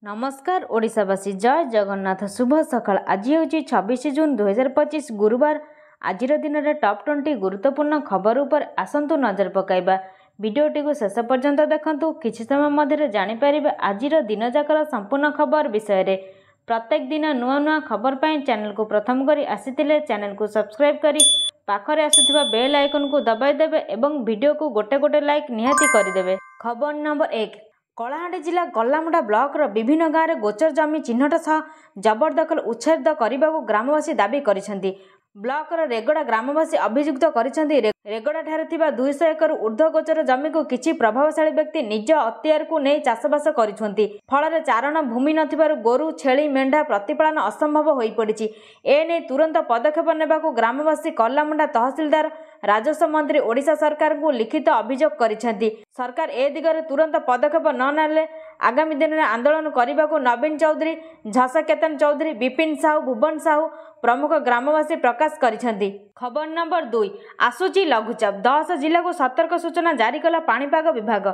नमस्कार ओडिशावासी जय जगन्नाथ शुभ सकाळ। आज हूँ 26 जून 2025 गुरुवार। आज दिन में टॉप 20 गुरुत्वपूर्ण खबर उपर आसतु नजर पकाइबा। वीडियोटी को शेष पर्यंत देखंतु। किछि समय मध्य जानिपारे आज दिन जाकर संपूर्ण खबर विषय रे। प्रत्येक दिन नुआ नुआ खबर पाई चैनल को प्रथम करी आसीथिले चैनल को सब्सक्राइब करी पाखरे आसुथिबा बेल आइकन को दबाई देबे एवं वीडियो को गोटे गोटे लाइक निहाती करिदेबे। खबर नंबर 1। कलाहांडी जिला गल्लामुड़ा ब्लॉक विभिन्न गाँव में गोचर जमी चिन्हट सह जबरदखल उच्छेद करने को ग्रामवासी दाबी करिसेंती। ब्लॉक रेगड़ा ग्रामवासी अभियुक्त करिसेंती रेगड़ा ठारे थिबा 200 एकर ऊर्ध्व गोचर जमी को किछि प्रभावशाली व्यक्ति निज अख्तियार को नहीं चाषबास करिसेंती। फल चारण भूमि नथिबारु गोरु छेली मेंढा प्रतिपालन असंभव होई पड़िछि। एने तुरंत पदक्षेप नेबाकू ग्रामवासी कल्लामुंडा तहसीलदार राजस्व मंत्री ओडिशा सरकार को लिखित अभियोग करिसेंती। सरकार ए दिगरे तुरंत पदक्षेप न नेले आगामी दिन में आंदोलन करने को नवीन चौधरी झसकेतन चौधरी विपिन साहू भुवन साहू प्रमुख ग्रामवासी प्रकाश करिसेंती। खबर नंबर 2। आसुची लघुचाप 10 जिला को सतर्क सूचना जारी कला पाणीपाग विभाग।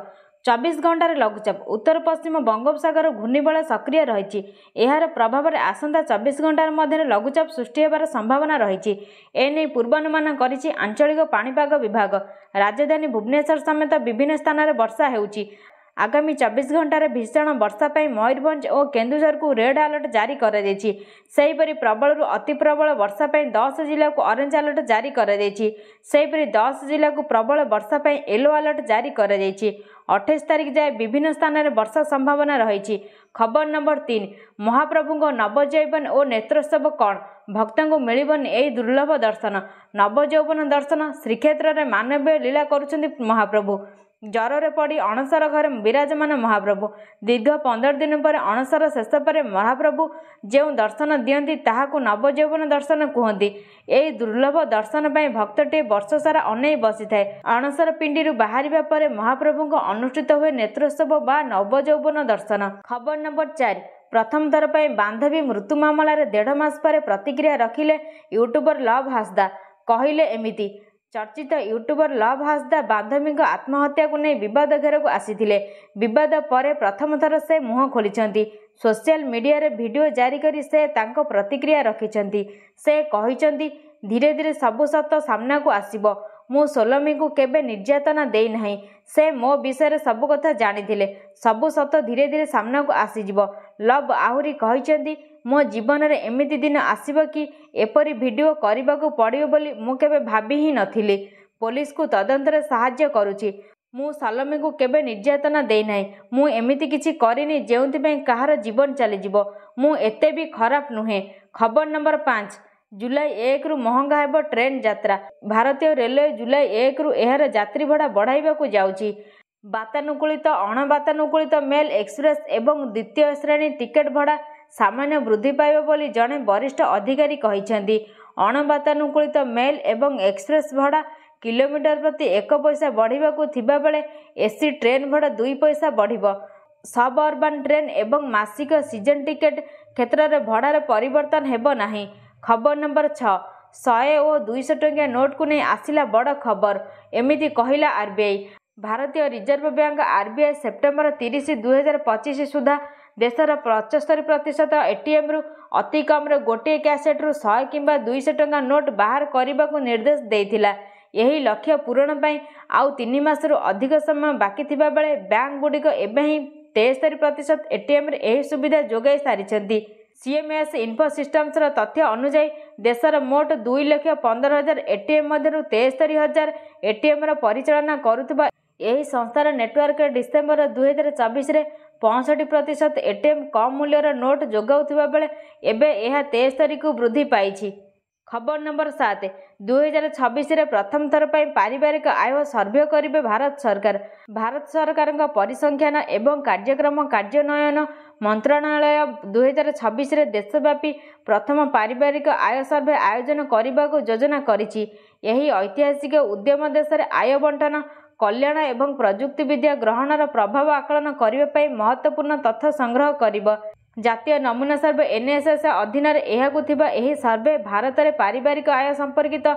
24 घंटार लघुचाप उत्तर पश्चिम बंगोपसागर घूर्णिबलय सक्रिय रही। यार प्रभाव में आसंता 24 घंटार मध्य लघुचाप सृष्टि होबार संभावना रही। एने पूर्वानुमान करिछि आंचलिक पाणीपाग विभाग। राजधानी भुवनेश्वर समेत विभिन्न स्थान में वर्षा हेउछि। आगामी 24 घंटार भीषण वर्षा पर मयूरभंज और केन्दुझर को रेड अलर्ट जारी कर सेहीपरि प्रबल अति प्रबल वर्षा पर 10 जिला को ऑरेंज अलर्ट जारी कर सेहीपरि 10 जिला को प्रबल वर्षा पर येलो अलर्ट जारी कर 28 तारीख जाए विभिन्न स्थान में वर्षा संभावना रही। खबर नंबर 3। महाप्रभु नवजैवन और नेत्रोत्सव कौन भक्तों को मिलबनी यही दुर्लभ दर्शन। नवजौवन दर्शन श्रीक्षेत्र में मानवीय लीला करुछंती महाप्रभु। ज्वर पड़ी अणसर घरे विराजमान महाप्रभु। दीर्घ 15 दिन पर अणसर शेष पर महाप्रभु जो दर्शन दियंती ताहाकू नवजौवन दर्शन कहती। यही दुर्लभ दर्शन पर भक्तटे वर्ष सारा अनै बसी थाए। अणसर पिंडी बाहर पर महाप्रभु को अनुष्ठित हुए नेत्रोत्सव बा नवजौवन दर्शन। खबर नंबर 4। प्रथम थर पर बांधवी मृत्यु मामलार 1.5 मास पर प्रतिक्रिया रखिले यूट्यूबर लव हासदा। कहले एमिति चर्चित यूट्यूबर लव हासदा बांधवी आत्महत्या को नहीं बद घेर को आसीथिले। बद पर प्रथम थर से मुह खोलिछंती। सोशल मीडिया रे वीडियो जारी करी से तांको प्रतिक्रिया रखिछंती। से कहिछंती धीरे धीरे सबु सत सामना को आसीबो। मु सोलमी को केबे निर्यातना देई नाही। से मो विषय सबु कथा जानिथिले। सबु सत धीरे धीरे सामना को आसीजिबो। लव आहुरी कहिछंती मो जीवन रे एमिति दिन आसीबो कि एपरी वीडियो करबा को पड़ियो बोली मु केबे भाबी ही नथिली। पुलिस को तदंत रे सहाय्य करूची। मु सलमी को केबे निर्यातना देई नाही। मु एमिति किछि करिनी जेउथि पे कहार जीवन चली जिवो। मु एते भी खराब नुहे। खबर नंबर 5। जुलाई 1 रु महंगा हेबो ट्रेन यात्रा। भारतीय रेलवे जुलाई 1 रु एहार यात्री भड़ा बढ़ाइबा को जाउची। वातानुकूलित अणवातानुकूलित मेल एक्सप्रेस एवं द्वितीय श्रेणी टिकेट भड़ा सामान्य वृद्धि पाइब बोली जड़े वरिष्ठ अधिकारी कहिसेंती। अणवातानुकूलित मेल एवं एक्सप्रेस भड़ा किलोमीटर प्रति 1 पैसा बढ़िबा को थिबा बेले एसी ट्रेन भड़ा 2 पैसा बढ़िबो। सब अर्बान ट्रेन एवं मासिक सीजन टिकेट क्षेत्र में भड़ार परिवर्तन हेबो नाही। खबर नंबर 6। 100 और 200 टंकिया नोट को नहीं आसिला बड़ खबर एमिति कहिला आरबीआई। भारतीय रिजर्व बैंक आरबीआई सेप्टेम्बर 30, 2025 सुधा देशर 75% एटीएम रु अति कम गोटे कैसेट रु 100 किंबा 200 टंका नोट बाहर करने को निर्देश देइथिला। यही लक्ष्य पूरण पाई आउ 3 मास रु अधिक समय बाकी थिबा बेले बैंक गुडिक एबे ही 73% एटीएम रे एही सुविधा जोगाई सारिछंती। सीएमएस इन्फो सिस्टम्स तथ्य अनुसार देशर मोट 2,15,000 एटीएम मध्य 73,000 एटीएम परिचालना करुवा यही संस्थार नेटवर्क डिसेम्बर 2024 रे 65% एटीएम कम मूल्यर नोट जोगाउथिबा बेले एबे एहा 73 को वृद्धि पाइछि। खबर नंबर 7। 2026 रे प्रथम थर पर पारिवारिक आय सर्वे करिवे भारत सरकार। भारत सरकार परिसंख्यान एवं कार्यक्रम कार्यान्वयन मंत्रणालय 2026 रे देशव्यापी प्रथम पारिवारिक आय सर्वे आयोजन करने को योजना करिछि। यही ऐतिहासिक उद्यम देश में आय बंटन कल्याण एवं प्रजुक्ति विद्या ग्रहणर प्रभाव आकलन करने महत्वपूर्ण तथ्य संग्रह करिब। जातीय नमूना सर्वे एनएसएस अधीन एही सर्वे भारत में पारिवारिक आय संपर्कित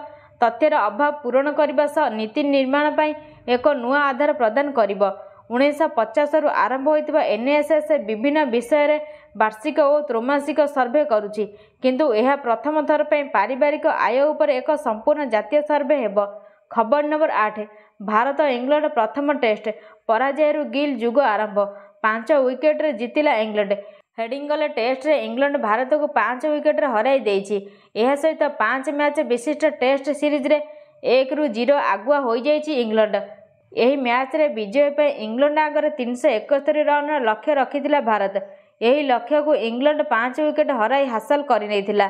तथ्यर अभाव पूरण करने सह नीति निर्माण पर एक नुआ आधार प्रदान करिब। 1950 ଆରମ୍ଭ ହୋଇଥିବା NSS ବିଭିନ୍ନ ବିଷୟରେ ବାର୍ଷିକ ଓ ତ୍ରୈମାସିକ ସର୍ଭେ କରୁଛି, କିନ୍ତୁ ଏହା ପ୍ରଥମ ଥର ପାଇଁ ପାରିବାରିକ ଆୟ ଉପରେ ଏକ ସମ୍ପୂର୍ଣ୍ଣ ଜାତୀୟ ସର୍ଭେ ହେବ। ଖବର ନମ୍ବର 8, ଭାରତ ଇଂଲଣ୍ଡ ପ୍ରଥମ ଟେଷ୍ଟ ପରାଜୟରୁ ଗିଲ୍ ଯୁଗ ଆରମ୍ଭ। 5 ୱିକେଟରେ ଜିତିଲା ଇଂଲଣ୍ଡ। ହେଡିଂଲେ ଟେଷ୍ଟରେ ଇଂଲଣ୍ଡ ଭାରତକୁ 5 ୱିକେଟରେ ହରାଇ ଦେଇଛି। ଏହା ସହିତ 5 ମ୍ୟାଚ୍ ବିଶିଷ୍ଟ ଟେଷ୍ଟ ସିରିଜରେ 1-0 ଆଗୁଆ ହୋଇଯାଇଛି ଇଂଲଣ୍ଡ। ଏହି ମ୍ୟାଚ୍ରେ ବିଜୟ ପାଇଁ ଇଂଲଣ୍ଡ ଆଗରେ 371 ରନ୍ର ଲକ୍ଷ୍ୟ ରଖିଥିଲା ଭାରତ। ଏହି ଲକ୍ଷ୍ୟକୁ ଇଂଲଣ୍ଡ 5 ୱିକେଟ ହରାଇ ହାସଲ କରିନେଇଥିଲା।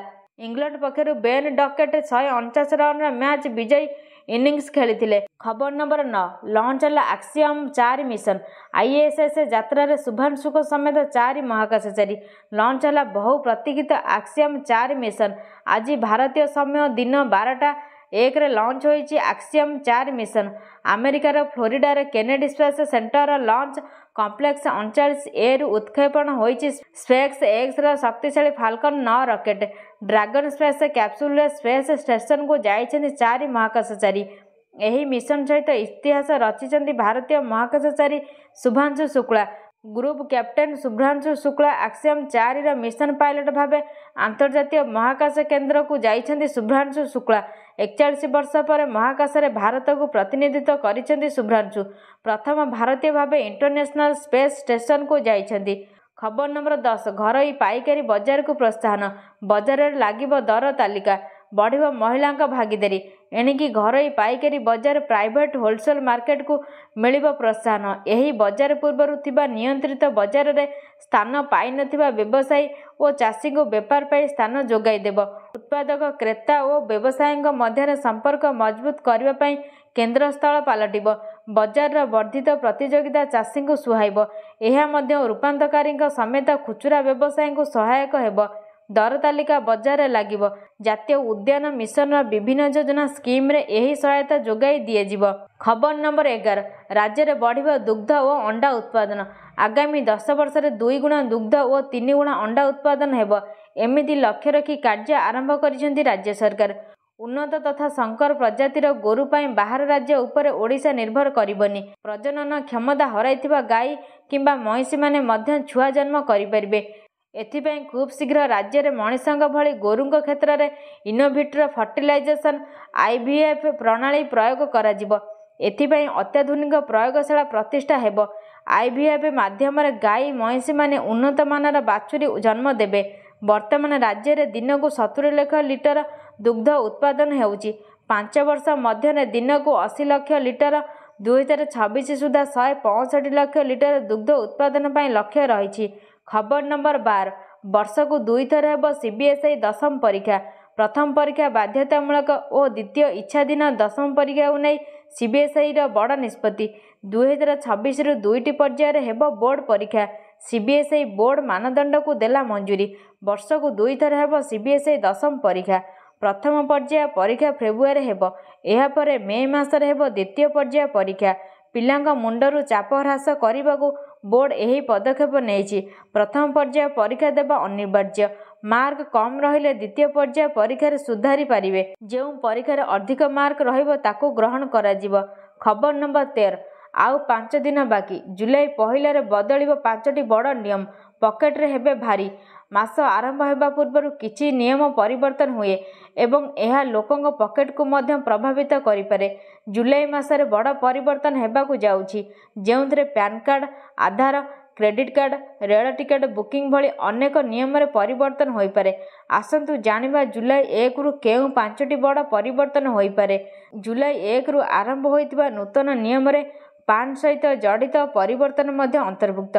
ଇଂଲଣ୍ଡ ପକ୍ଷରୁ ବେନ୍ ଡକେଟ୍ 149 ରନ୍ର ମ୍ୟାଚ୍ ବିଜୟୀ ଇନିଂସ ଖେଳିଥିଲେ। ଖବର ନମ୍ବର 9, ଲଞ୍ଚ ହେଲା ଆକ୍ସିଅମ୍ 4 ମିଶନ। ISS ଯାତ୍ରାରେ ଶୁଭ୍ରାଂଶୁଙ୍କ ସମେତ 4 ମହାକାଶଚାରୀ। ଲଞ୍ଚ ହେଲା ବହୁ ପ୍ରତୀକ୍ଷିତ ଆକ୍ସିଅମ୍ 4 ମିଶନ। ଆଜି ଭାରତୀୟ ସମୟ ଦିନ 12:01ରେ ଲଞ୍ଚ ହୋଇଛି ଆକ୍ସିଅମ୍ 4 ମିଶନ। ଆମେରିକାର ଫ୍ଲୋରିଡାର କେନେଡି ସ୍ପେସ୍ ସେଣ୍ଟରର ଲଞ୍ଚ କମ୍ପ୍ଲେକ୍ସ 39Aରୁ ଉତ୍କ୍ଷେପଣ ହୋଇଛି ସ୍ପେସ୍ ଏକ୍ସର ଶକ୍ତିଶାଳୀ ଫାଲ୍କନ୍ 9 ରକେଟ୍। ଡ୍ରାଗନ୍ ସ୍ପେସ୍ କ୍ୟାପସୁଲରେ ସ୍ପେସ୍ ଷ୍ଟେସନକୁ ଯାଇଛନ୍ତି 4 ମହାକାଶଚାରୀ। ଏହି ମିଶନ ସହିତ ଇତିହାସ ରଚିଛନ୍ତି ଭାରତୀୟ ମହାକାଶଚାରୀ Shubhanshu Shukla. Group captain Shubhanshu Shukla Axiom 4ର ମିଶନ ପାଇଲଟ ଭାବେ ଆନ୍ତର୍ଜାତୀୟ ମହାକାଶ କେନ୍ଦ୍ରକୁ ଯାଇଛନ୍ତି ଶୁଭ୍ରାଂଶୁ ଶୁକ୍ଲା। 41 ବର୍ଷ ପରେ ମହାକାଶରେ ଭାରତକୁ ପ୍ରତିନିଧିତ୍ୱ କରିଛନ୍ତି ଶୁଭ୍ରାଂଶୁ। ପ୍ରଥମ ଭାରତୀୟ ଭାବେ ଇଣ୍ଟରନ୍ୟାସନାଲ ସ୍ପେସ୍ ଷ୍ଟେସନକୁ ଯାଇଛନ୍ତି। ଖବର ନମ୍ବର 10, ଘରୋଇ ପାଇକାରୀ ବଜାରକୁ ପ୍ରୋତ୍ସାହନ। ବଜାରରେ ଲାଗିବ ଦର ତାଲିକା, ବଢ଼ିବ ମହିଳାଙ୍କ ଭାଗିଦାରୀ। ଏଣିକି ଘରୋଇ ପାଇକାରୀ ବଜାର ପ୍ରାଇଭେଟ୍ ହୋଲସେଲ୍ ମାର୍କେଟକୁ ମିଳିବ ପ୍ରୋତ୍ସାହନ। ଏହି ବଜାର ପୂର୍ବରୁ ଥିବା ନିୟନ୍ତ୍ରିତ ବଜାରରେ ସ୍ଥାନ ପାଇନଥିବା ବ୍ୟବସାୟୀ ଓ ଚାଷୀଙ୍କୁ ବେପାର ପାଇଁ ସ୍ଥାନ ଯୋଗାଇ ଦେବ। ଉତ୍ପାଦକ, କ୍ରେତା ଓ ବ୍ୟବସାୟୀଙ୍କ ମଧ୍ୟରେ ସମ୍ପର୍କ ମଜବୁତ କରିବା ପାଇଁ କେନ୍ଦ୍ରସ୍ଥଳ ପାଲଟିବ। ବଜାରର ବର୍ଦ୍ଧିତ ପ୍ରତିଯୋଗିତା ଚାଷୀଙ୍କୁ ସୁହାଇବ। ଏହା ମଧ୍ୟ ରୂପାନ୍ତରକାରୀଙ୍କ ସମେତ ଖୁଚୁରା ବ୍ୟବସାୟୀଙ୍କୁ ସହାୟକ ହେବ। ଦର ତାଲିକା ବଜାରରେ ଲାଗିବ। ଜାତୀୟ ଉଦ୍ୟାନ ମିଶନର ବିଭିନ୍ନ ଯୋଜନା ସ୍କିମ୍ରେ ଏହି ସହାୟତା ଯୋଗାଇ ଦିଆଯିବ। ଖବର ନମ୍ବର 11, ରାଜ୍ୟରେ ବଢ଼ିବ ଦୁଗ୍ଧ ଓ ଅଣ୍ଡା ଉତ୍ପାଦନ। ଆଗାମୀ 10 ବର୍ଷରେ 2 ଗୁଣା ଦୁଗ୍ଧ ଓ 3 ଗୁଣା ଅଣ୍ଡା ଉତ୍ପାଦନ ହେବ। ଏମିତି ଲକ୍ଷ୍ୟ ରଖି କାର୍ଯ୍ୟ ଆରମ୍ଭ କରିଛନ୍ତି ରାଜ୍ୟ ସରକାର। ଉନ୍ନତ ତଥା ସଂକର ପ୍ରଜାତିର ଗୋରୁ ପାଇଁ ବାହାର ରାଜ୍ୟ ଉପରେ ଓଡ଼ିଶା ନିର୍ଭର କରିବନି। ପ୍ରଜନନ କ୍ଷମତା ହରାଇଥିବା ଗାଈ କିମ୍ବା ମଇଁଷିମାନେ ମଧ୍ୟ ଛୁଆ ଜନ୍ମ କରିପାରିବେ। ଏଥିପାଇଁ ଖୁବ୍ ଶୀଘ୍ର ରାଜ୍ୟରେ ମଣିଷଙ୍କ ଭଳି ଗୋରୁଙ୍କ କ୍ଷେତ୍ରରେ ଇନୋଭିଟ୍ରୋ ଫର୍ଟିଲାଇଜେସନ୍ IVF ପ୍ରଣାଳୀ ପ୍ରୟୋଗ କରାଯିବ। ଏଥିପାଇଁ ଅତ୍ୟାଧୁନିକ ପ୍ରୟୋଗଶାଳା ପ୍ରତିଷ୍ଠା ହେବ। IVF ମାଧ୍ୟମରେ ଗାଈ ମଇଁଷିମାନେ ଉନ୍ନତମାନର ବାଛୁରୀ ଜନ୍ମ ଦେବେ। ବର୍ତ୍ତମାନ ରାଜ୍ୟରେ ଦିନକୁ 70 ଲକ୍ଷ ଲିଟର ଦୁଗ୍ଧ ଉତ୍ପାଦନ ହେଉଛି। 5 ବର୍ଷ ମଧ୍ୟରେ ଦିନକୁ 80 ଲକ୍ଷ ଲିଟର, 2026 ସୁଦ୍ଧା 165 ଲକ୍ଷ ଲିଟର ଦୁଗ୍ଧ ଉତ୍ପାଦନ ପାଇଁ ଲକ୍ଷ୍ୟ ରହିଛି। ଖବର ନମ୍ବର 12, ବର୍ଷକୁ 2 ଥର ହେବ CBSE ଦଶମ ପରୀକ୍ଷା। ପ୍ରଥମ ପରୀକ୍ଷା ବାଧ୍ୟତାମୂଳକ ଓ ଦ୍ୱିତୀୟ ଇଚ୍ଛାଧୀନ। ଦଶମ ପରୀକ୍ଷାକୁ ନେଇ CBSEର ବଡ଼ ନିଷ୍ପତ୍ତି। 2026ରୁ 2ଟି ପର୍ଯ୍ୟାୟରେ ହେବ ବୋର୍ଡ ପରୀକ୍ଷା। CBSE ବୋର୍ଡ ମାନଦଣ୍ଡକୁ ଦେଲା ମଞ୍ଜୁରୀ। ବର୍ଷକୁ 2 ଥର ହେବ CBSE ଦଶମ ପରୀକ୍ଷା। ପ୍ରଥମ ପର୍ଯ୍ୟାୟ ପରୀକ୍ଷା ଫେବୃଆରୀରେ ହେବ। ଏହାପରେ ମେ ମାସରେ ହେବ ଦ୍ୱିତୀୟ ପର୍ଯ୍ୟାୟ ପରୀକ୍ଷା। ପିଲାଙ୍କ ମୁଣ୍ଡରୁ ଚାପ ହ୍ରାସ କରିବାକୁ ବୋର୍ଡ ଏହି ପଦକ୍ଷେପ ନେଇଛି। ପ୍ରଥମ ପର୍ଯ୍ୟାୟ ପରୀକ୍ଷା ଦେବା ଅନିବାର୍ଯ୍ୟ। ମାର୍କ କମ୍ ରହିଲେ ଦ୍ୱିତୀୟ ପର୍ଯ୍ୟାୟ ପରୀକ୍ଷାରେ ସୁଧାରି ପାରିବେ। ଯେଉଁ ପରୀକ୍ଷାରେ ଅଧିକ ମାର୍କ ରହିବ ତାକୁ ଗ୍ରହଣ କରାଯିବ। ଖବର ନମ୍ବର 13, ଆଉ 5 ଦିନ ବାକି। ଜୁଲାଇ 1ରେ ବଦଳିବ 5ଟି ବଡ଼ ନିୟମ। ପକେଟରେ ହେବେ ଭାରୀ। ମାସ ଆରମ୍ଭ ହେବା ପୂର୍ବରୁ କିଛି ନିୟମ ପରିବର୍ତ୍ତନ ହୁଏ ଏବଂ ଏହା ଲୋକଙ୍କ ପକେଟକୁ ମଧ୍ୟ ପ୍ରଭାବିତ କରିପାରେ। ଜୁଲାଇ ମାସରେ ବଡ଼ ପରିବର୍ତ୍ତନ ହେବାକୁ ଯାଉଛି, ଯେଉଁଥିରେ ପ୍ୟାନ୍ କାର୍ଡ଼, ଆଧାର, କ୍ରେଡିଟ୍ କାର୍ଡ଼, ରେଳ ଟିକେଟ ବୁକିଂ ଭଳି ଅନେକ ନିୟମରେ ପରିବର୍ତ୍ତନ ହୋଇପାରେ। ଆସନ୍ତୁ ଜାଣିବା ଜୁଲାଇ 1ରୁ କେଉଁ 5ଟି ବଡ଼ ପରିବର୍ତ୍ତନ ହୋଇପାରେ। ଜୁଲାଇ 1ରୁ ଆରମ୍ଭ ହୋଇଥିବା ନୂତନ ନିୟମରେ ପାନ୍ ସହିତ ଜଡ଼ିତ ପରିବର୍ତ୍ତନ ମଧ୍ୟ ଅନ୍ତର୍ଭୁକ୍ତ।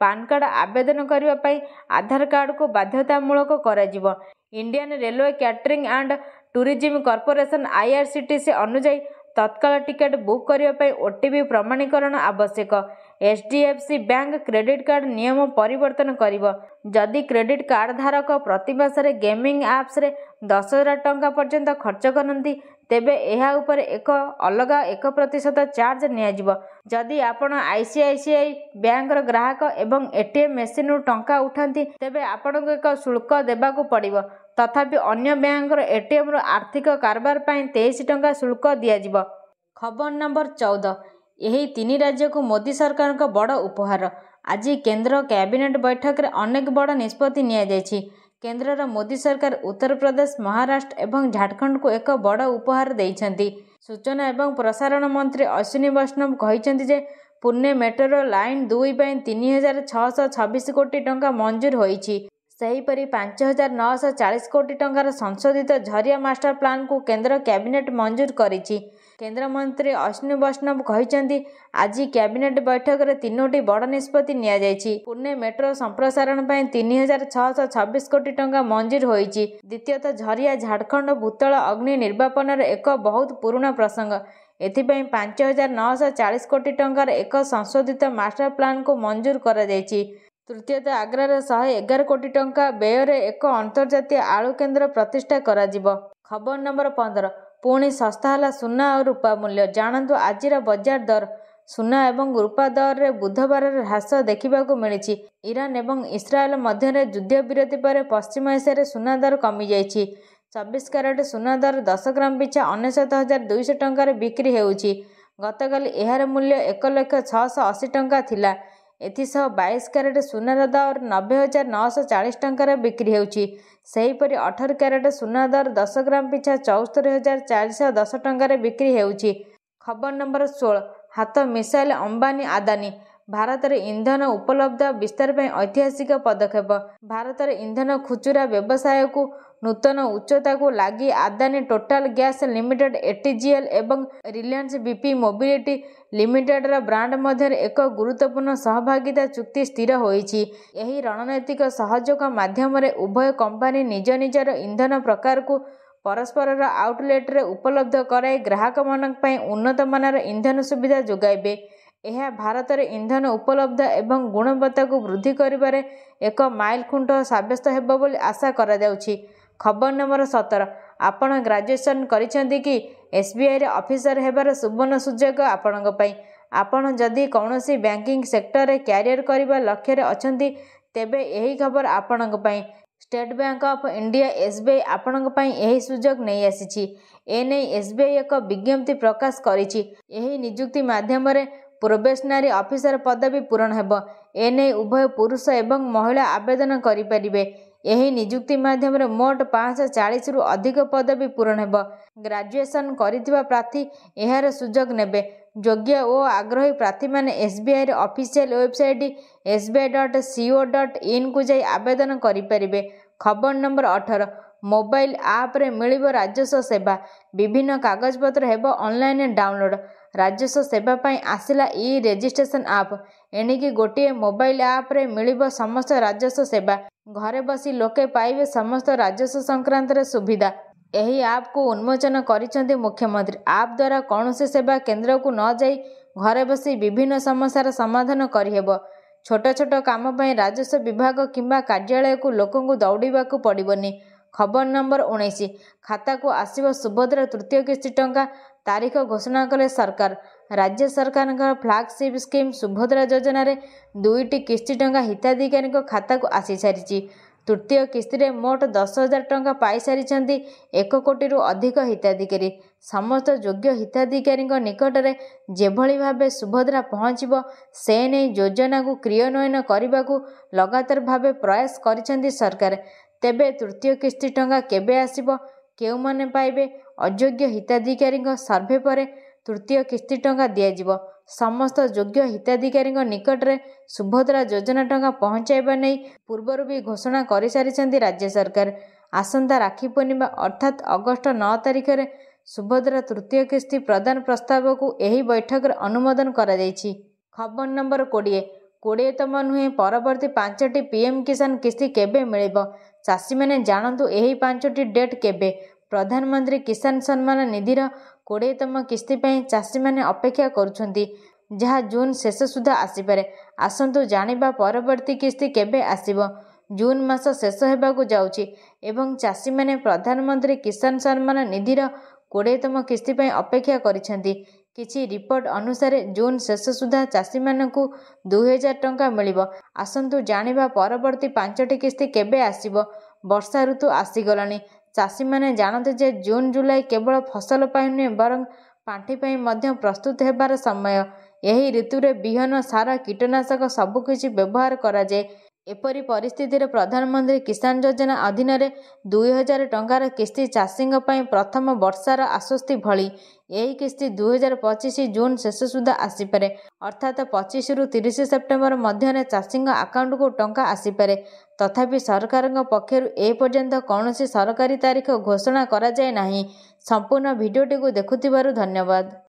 ପାନ୍ କାର୍ଡ଼ ଆବେଦନ କରିବା ପାଇଁ ଆଧାର କାର୍ଡ଼କୁ ବାଧ୍ୟତାମୂଳକ କରାଯିବ। Indian railway catering and tourism corporation IRCTC ଅନୁଯାୟୀ ତତ୍କାଳ ଟିକେଟ୍ ବୁକ୍ କରିବା ପାଇଁ OTP ପ୍ରମାଣୀକରଣ ଆବଶ୍ୟକ। HDFC ବ୍ୟାଙ୍କ କ୍ରେଡିଟ୍ କାର୍ଡ଼ ନିୟମ ପରିବର୍ତ୍ତନ କରିବ। ଯଦି କ୍ରେଡିଟ୍ କାର୍ଡ଼ ଧାରକ ପ୍ରତି ମାସରେ ଗେମିଂ ଆପ୍ସରେ 10,000 ଟଙ୍କା ପର୍ଯ୍ୟନ୍ତ ଖର୍ଚ୍ଚ କରନ୍ତି, ତେବେ ଏହା ଉପରେ ଏକ ଅଲଗା 1% ଚାର୍ଜ ନିଆଯିବ। ଯଦି ଆପଣ ICICI ବ୍ୟାଙ୍କର ଗ୍ରାହକ ଏବଂ ATM ମେସିନରୁ ଟଙ୍କା ଉଠାନ୍ତି, ତେବେ ଆପଣଙ୍କୁ ଏକ ଶୁଳ୍କ ଦେବାକୁ ପଡ଼ିବ। ତଥାପି ଅନ୍ୟ ବ୍ୟାଙ୍କର ATMରୁ ଆର୍ଥିକ କାରବାର ପାଇଁ 23 ଟଙ୍କା ଶୁଳ୍କ ଦିଆଯିବ। ଖବର ନମ୍ବର 14, ଏହି 3 ରାଜ୍ୟକୁ ମୋଦି ସରକାରଙ୍କ ବଡ଼ ଉପହାର। ଆଜି କେନ୍ଦ୍ର କ୍ୟାବିନେଟ୍ ବୈଠକରେ ଅନେକ ବଡ଼ ନିଷ୍ପତ୍ତି ନିଆଯାଇଛି। କେନ୍ଦ୍ରର ମୋଦି ସରକାର ଉତ୍ତରପ୍ରଦେଶ, ମହାରାଷ୍ଟ୍ର ଏବଂ ଝାଡ଼ଖଣ୍ଡକୁ ଏକ ବଡ଼ ଉପହାର ଦେଇଛନ୍ତି। ସୂଚନା ଏବଂ ପ୍ରସାରଣ ମନ୍ତ୍ରୀ ଅଶ୍ୱିନୀ ବୈଷ୍ଣବ କହିଛନ୍ତି ଯେ ପୁନେ ମେଟ୍ରୋ ଲାଇନ୍ 2 ପାଇଁ 3,626 କୋଟି ଟଙ୍କା ମଞ୍ଜୁର ହୋଇଛି। ସେହିପରି 5,940 କୋଟି ଟଙ୍କାର ସଂଶୋଧିତ ଝରିଆ ମାଷ୍ଟର ପ୍ଲାନ୍କୁ କେନ୍ଦ୍ର କ୍ୟାବିନେଟ୍ ମଞ୍ଜୁର କରିଛି। କେନ୍ଦ୍ରମନ୍ତ୍ରୀ ଅଶ୍ୱିନୀ ବୈଷ୍ଣବ କହିଛନ୍ତି, ଆଜି କ୍ୟାବିନେଟ୍ ବୈଠକରେ 3ଟି ବଡ଼ ନିଷ୍ପତ୍ତି ନିଆଯାଇଛି। ପୁନେ ମେଟ୍ରୋ ସମ୍ପ୍ରସାରଣ ପାଇଁ 3,626 କୋଟି ଟଙ୍କା ମଞ୍ଜୁର ହୋଇଛି। ଦ୍ୱିତୀୟତଃ, ଝରିଆ ଝାଡ଼ଖଣ୍ଡ ଭୂତଳ ଅଗ୍ନି ନିର୍ବାପନର ଏକ ବହୁତ ପୁରୁଣା ପ୍ରସଙ୍ଗ। ଏଥିପାଇଁ 5,940 କୋଟି ଟଙ୍କାର ଏକ ସଂଶୋଧିତ ମାଷ୍ଟର ପ୍ଲାନ୍କୁ ମଞ୍ଜୁର କରାଯାଇଛି। ତୃତୀୟତଃ, ଆଗ୍ରାରେ 111 କୋଟି ଟଙ୍କା ବ୍ୟୟରେ ଏକ ଅନ୍ତର୍ଜାତୀୟ ଆଳୁ କେନ୍ଦ୍ର ପ୍ରତିଷ୍ଠା କରାଯିବ। ଖବର ନମ୍ବର 15। ପୁଣି ଶସ୍ତା ହେଲା ସୁନା ଓ ରୂପା ମୂଲ୍ୟ, ଜାଣନ୍ତୁ ଆଜିର ବଜାର ଦର। ସୁନା ଏବଂ ରୂପା ଦରରେ ବୁଧବାରରେ ହ୍ରାସ ଦେଖିବାକୁ ମିଳିଛି। ଇରାନ ଏବଂ ଇସ୍ରାଏଲ ମଧ୍ୟରେ ଯୁଦ୍ଧବିରତି ପରେ ପଶ୍ଚିମ ଏସିଆରେ ସୁନା ଦର କମିଯାଇଛି। 24 କ୍ୟାରେଟ୍ ସୁନା ଦର 10 ଗ୍ରାମ ପିଛା 99,200 ଟଙ୍କାରେ ବିକ୍ରି ହେଉଛି। ଗତକାଲି ଏହାର ମୂଲ୍ୟ 1,680,000 ଟଙ୍କା ଥିଲା। ଏଥିସହ 22 କ୍ୟାରେଟ୍ ସୁନାର ଦର 90,940 ଟଙ୍କାରେ ବିକ୍ରି ହେଉଛି। ସେହିପରି 18 କ୍ୟାରେଟ୍ ସୁନା ଦର 10 ଗ୍ରାମ ପିଛା 74,410 ଟଙ୍କାରେ ବିକ୍ରି ହେଉଛି। ଖବର ନମ୍ବର 16। ହାତ ମିଶାଇଲେ ଅମ୍ବାନୀ ଆଦାନୀ, ଭାରତରେ ଇନ୍ଧନ ଉପଲବ୍ଧତା ବିସ୍ତାର ପାଇଁ ଐତିହାସିକ ପଦକ୍ଷେପ। ଭାରତରେ ଇନ୍ଧନ ଖୁଚୁରା ବ୍ୟବସାୟକୁ ନୂତନ ଉଚ୍ଚତାକୁ ଲାଗି Adani total gas limited (ATGL) ଏବଂ ରିଲାଏନ୍ସ BP ମୋବିଲିଟି ଲିମିଟେଡ୍ର ବ୍ରାଣ୍ଡ ମଧ୍ୟରେ ଏକ ଗୁରୁତ୍ୱପୂର୍ଣ୍ଣ ସହଭାଗିତା ଚୁକ୍ତି ସ୍ଥିର ହୋଇଛି। ଏହି ରଣନୈତିକ ସହଯୋଗ ମାଧ୍ୟମରେ ଉଭୟ କମ୍ପାନୀ ନିଜ ନିଜର ଇନ୍ଧନ ପ୍ରକାରକୁ ପରସ୍ପରର ଆଉଟଲେଟ୍ରେ ଉପଲବ୍ଧ କରାଇ ଗ୍ରାହକମାନଙ୍କ ପାଇଁ ଉନ୍ନତ ମାନର ଇନ୍ଧନ ସୁବିଧା ଯୋଗାଇବେ। ଏହା ଭାରତରେ ଇନ୍ଧନ ଉପଲବ୍ଧତା ଏବଂ ଗୁଣବତ୍ତାକୁ ବୃଦ୍ଧି କରିବାରେ ଏକ ମାଇଲଖୁଣ୍ଟ ସାବ୍ୟସ୍ତ ହେବ ବୋଲି ଆଶା କରାଯାଉଛି। ଖବର ନମ୍ବର 17। ଆପଣ ଗ୍ରାଜୁଏସନ୍ କରିଛନ୍ତି କି? SBIରେ ଅଫିସର ହେବାର ସୁବର୍ଣ୍ଣ ସୁଯୋଗ ଆପଣଙ୍କ ପାଇଁ। ଆପଣ ଯଦି କୌଣସି ବ୍ୟାଙ୍କିଂ ସେକ୍ଟରରେ କ୍ୟାରିୟର କରିବା ଲକ୍ଷ୍ୟରେ ଅଛନ୍ତି, ତେବେ ଏହି ଖବର ଆପଣଙ୍କ ପାଇଁ। State bank of India SBI ଆପଣଙ୍କ ପାଇଁ ଏହି ସୁଯୋଗ ନେଇ ଆସିଛି। ଏନେଇ SBI ଏକ ବିଜ୍ଞପ୍ତି ପ୍ରକାଶ କରିଛି। ଏହି ନିଯୁକ୍ତି ମାଧ୍ୟମରେ ପ୍ରୋବେସନାରୀ ଅଫିସର ପଦବୀ ପୂରଣ ହେବ। ଏନେଇ ଉଭୟ ପୁରୁଷ ଏବଂ ମହିଳା ଆବେଦନ କରିପାରିବେ। ଏହି ନିଯୁକ୍ତି ମାଧ୍ୟମରେ ମୋଟ 540ରୁ ଅଧିକ ପଦବୀ ପୂରଣ ହେବ। ଗ୍ରାଜୁଏସନ୍ କରିଥିବା ପ୍ରାର୍ଥୀ ଏହାର ସୁଯୋଗ ନେବେ। ଯୋଗ୍ୟ ଓ ଆଗ୍ରହୀ ପ୍ରାର୍ଥୀମାନେ SBIର ଅଫିସିଆଲ ୱେବସାଇଟ୍ sbi.co.inକୁ ଯାଇ ଆବେଦନ କରିପାରିବେ। ଖବର ନମ୍ବର 18। ମୋବାଇଲ ଆପ୍ରେ ମିଳିବ ରାଜସ୍ୱ ସେବା, ବିଭିନ୍ନ କାଗଜପତ୍ର ହେବ ଅନଲାଇନ୍ ଡାଉନଲୋଡ୍। ରାଜସ୍ୱ ସେବା ପାଇଁ ଆସିଲା ଇ-ରେଜିଷ୍ଟ୍ରେସନ୍ ଆପ୍। ଏଣିକି ଗୋଟିଏ ମୋବାଇଲ ଆପ୍ରେ ମିଳିବ ସମସ୍ତ ରାଜସ୍ୱ ସେବା। ଘରେ ବସି ଲୋକେ ପାଇବେ ସମସ୍ତ ରାଜସ୍ୱ ସଂକ୍ରାନ୍ତରେ ସୁବିଧା। ଏହି ଆପ୍କୁ ଉନ୍ମୋଚନ କରିଛନ୍ତି ମୁଖ୍ୟମନ୍ତ୍ରୀ। ଆପ୍ ଦ୍ୱାରା କୌଣସି ସେବା କେନ୍ଦ୍ରକୁ ନ ଯାଇ ଘରେ ବସି ବିଭିନ୍ନ ସମସ୍ୟାର ସମାଧାନ କରିହେବ। ଛୋଟ ଛୋଟ କାମ ପାଇଁ ରାଜସ୍ୱ ବିଭାଗ କିମ୍ବା କାର୍ଯ୍ୟାଳୟକୁ ଲୋକଙ୍କୁ ଦୌଡ଼ିବାକୁ ପଡ଼ିବନି। ଖବର ନମ୍ବର 19। ଖାତାକୁ ଆସିବ ସୁଭଦ୍ରା ତୃତୀୟ କିସ୍ତି ଟଙ୍କା, ତାରିଖ ଘୋଷଣା କଲେ ସରକାର। ରାଜ୍ୟ ସରକାରଙ୍କ ଫ୍ଲାଗସିପ୍ ସ୍କିମ୍ ସୁଭଦ୍ରା ଯୋଜନାରେ 2ଟି କିସ୍ତି ଟଙ୍କା ହିତାଧିକାରୀଙ୍କ ଖାତାକୁ ଆସିସାରିଛି। ତୃତୀୟ କିସ୍ତିରେ ମୋଟ 10,000 ଟଙ୍କା ପାଇସାରିଛନ୍ତି 1 କୋଟିରୁ ଅଧିକ ହିତାଧିକାରୀ। ସମସ୍ତ ଯୋଗ୍ୟ ହିତାଧିକାରୀଙ୍କ ନିକଟରେ ଯେଭଳି ଭାବେ ସୁଭଦ୍ରା ପହଞ୍ଚିବ, ସେ ନେଇ ଯୋଜନାକୁ କ୍ରିୟାନ୍ୱୟନ କରିବାକୁ ଲଗାତାର ଭାବେ ପ୍ରୟାସ କରିଛନ୍ତି ସରକାର। ତେବେ ତୃତୀୟ କିସ୍ତି ଟଙ୍କା କେବେ ଆସିବ, କେଉଁମାନେ ପାଇବେ? ଅଯୋଗ୍ୟ ହିତାଧିକାରୀଙ୍କ ସର୍ଭେ ପରେ ତୃତୀୟ କିସ୍ତି ଟଙ୍କା ଦିଆଯିବ। ସମସ୍ତ ଯୋଗ୍ୟ ହିତାଧିକାରୀଙ୍କ ନିକଟରେ ସୁଭଦ୍ରା ଯୋଜନା ଟଙ୍କା ପହଞ୍ଚାଇବା ନେଇ ପୂର୍ବରୁ ବି ଘୋଷଣା କରିସାରିଛନ୍ତି ରାଜ୍ୟ ସରକାର। ଆସନ୍ତା ରାକ୍ଷୀ ପୂର୍ଣ୍ଣିମା ଅର୍ଥାତ୍ ଅଗଷ୍ଟ 9 ତାରିଖରେ ସୁଭଦ୍ରା ତୃତୀୟ କିସ୍ତି ପ୍ରଦାନ ପ୍ରସ୍ତାବକୁ ଏହି ବୈଠକରେ ଅନୁମୋଦନ କରାଯାଇଛି। ଖବର ନମ୍ବର 20। 20ତମ ନୁହେଁ, ପରବର୍ତ୍ତୀ 5ଟି PM କିଷାନ କିସ୍ତି କେବେ ମିଳିବ? ଚାଷୀମାନେ ଜାଣନ୍ତୁ ଏହି 5ଟି ଡେଟ୍ କେବେ? ପ୍ରଧାନମନ୍ତ୍ରୀ କିଷାନ ସମ୍ମାନ ନିଧିର 20ତମ କିସ୍ତି ପାଇଁ ଚାଷୀମାନେ ଅପେକ୍ଷା କରୁଛନ୍ତି, ଯାହା ଜୁନ୍ ଶେଷ ସୁଦ୍ଧା ଆସିପାରେ। ଆସନ୍ତୁ ଜାଣିବା ପରବର୍ତ୍ତୀ କିସ୍ତି କେବେ ଆସିବ। ଜୁନ୍ ମାସ ଶେଷ ହେବାକୁ ଯାଉଛି ଏବଂ ଚାଷୀମାନେ ପ୍ରଧାନମନ୍ତ୍ରୀ କିଷାନ ସମ୍ମାନ ନିଧିର 20ତମ କିସ୍ତି ପାଇଁ ଅପେକ୍ଷା କରିଛନ୍ତି। କିଛି ରିପୋର୍ଟ ଅନୁସାରେ ଜୁନ୍ ଶେଷ ସୁଦ୍ଧା ଚାଷୀମାନଙ୍କୁ 2,000 ଟଙ୍କା ମିଳିବ। ଆସନ୍ତୁ ଜାଣିବା ପରବର୍ତ୍ତୀ 5ଟି କିସ୍ତି କେବେ ଆସିବ। ବର୍ଷା ଋତୁ ଆସିଗଲାଣି। ଚାଷୀମାନେ ଜାଣନ୍ତି ଯେ ଜୁନ୍ ଜୁଲାଇ କେବଳ ଫସଲ ପାଇଁ ନୁହେଁ, ବରଂ ପାଣ୍ଠି ପାଇଁ ମଧ୍ୟ ପ୍ରସ୍ତୁତ ହେବାର ସମୟ। ଏହି ଋତୁରେ ବିହନ, ସାର, କୀଟନାଶକ ସବୁକିଛି ବ୍ୟବହାର କରାଯାଏ। ଏପରି ପରିସ୍ଥିତିରେ ପ୍ରଧାନମନ୍ତ୍ରୀ କିଷାନ ଯୋଜନା ଅଧୀନରେ 2,000 ଟଙ୍କାର କିସ୍ତି ଚାଷୀଙ୍କ ପାଇଁ ପ୍ରଥମ ବର୍ଷାର ଆଶ୍ୱସ୍ତି ଭଳି। ଏହି କିସ୍ତି 2025 ଜୁନ୍ ଶେଷ ସୁଦ୍ଧା ଆସିପାରେ। ଅର୍ଥାତ୍ 25ରୁ 30 ସେପ୍ଟେମ୍ବର ମଧ୍ୟରେ ଚାଷୀଙ୍କ ଆକାଉଣ୍ଟକୁ ଟଙ୍କା ଆସିପାରେ। ତଥାପି ସରକାରଙ୍କ ପକ୍ଷରୁ ଏପର୍ଯ୍ୟନ୍ତ କୌଣସି ସରକାରୀ ତାରିଖ ଘୋଷଣା କରାଯାଇ ନାହିଁ। ସମ୍ପୂର୍ଣ୍ଣ ଭିଡ଼ିଓଟିକୁ ଦେଖୁଥିବାରୁ ଧନ୍ୟବାଦ।